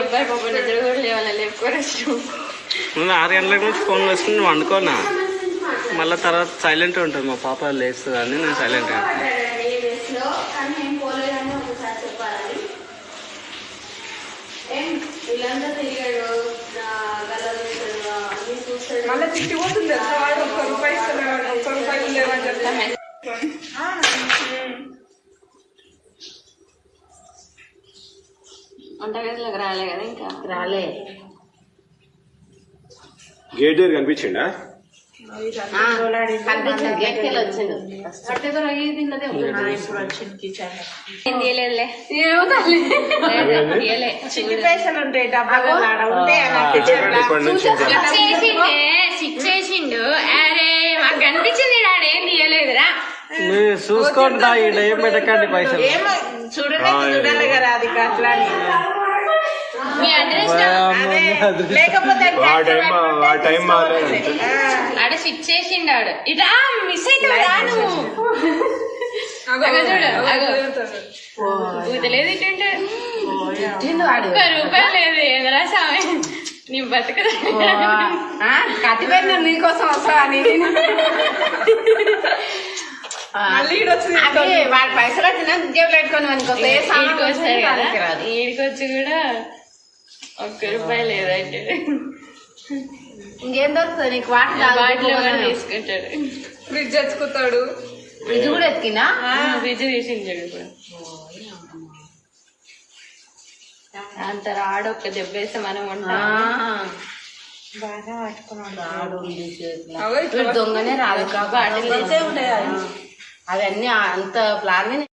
అబ్బాయి పాప నిద్ర కూడా లేవాలి లేపుకోవచ్చు. 6 గంటలకు నుంచి ఫోన్ వస్తుంది, నువ్వు వండుకోనా మళ్ళీ తర్వాత సైలెంట్ ఉంటుంది. మా పాప లేస్తుంది అని నేను సైలెంట్ మళ్ళీ తిట్టిపోతుంది. ₹1 లేవని చెప్తాను. వంటగదిలోకి రాలే కదా, ఇంకా రాలే. గేట్ దగ్గర కనిపించిండా? గేట్కెళ్ళి వచ్చిండు. పైసలు ఉంటాయి డబ్బాలు చేసిండు. అరే మాకు కనిపించింది డాడీ, ఏం తీయలేదురా. చూసుకోండి, ఏం పెట్టకండి పైసలు. చూడాలి కదా అది అట్లా. మీ అడ్రస్ లేకపోతే ఆడ స్విచ్ చేసిండు. ఆడు ఇట్లా మిస్ అవుతావు రాను. చూడు ఊతలేదు ఇటుంటే ₹1 లేదు. ఏదరా సామె నీ బతుకదా కట్టిపోయిన నీకోసం వస్తా అని వాడి పైసలు వచ్చినా జేబులు పెట్టుకొని ఈడికొచ్చి కూడా ₹1 లేదంటే ఇంకేం దొరుకుతుంది నీకు? వాటర్ తీసుకుంటాడు. ఫ్రిడ్జ్ తెచ్చుకుంటాడు. ఫ్రిడ్జ్ కూడా ఎత్తికినా? ఫ్రిడ్జ్ తీసించాడు. ఇప్పుడు అంత రాడు. ఒక్క దెబ్బేస్తే మనం ఉంటాం. దొంగనే రాదు కాబట్టి అవన్నీ అంత ప్లాన్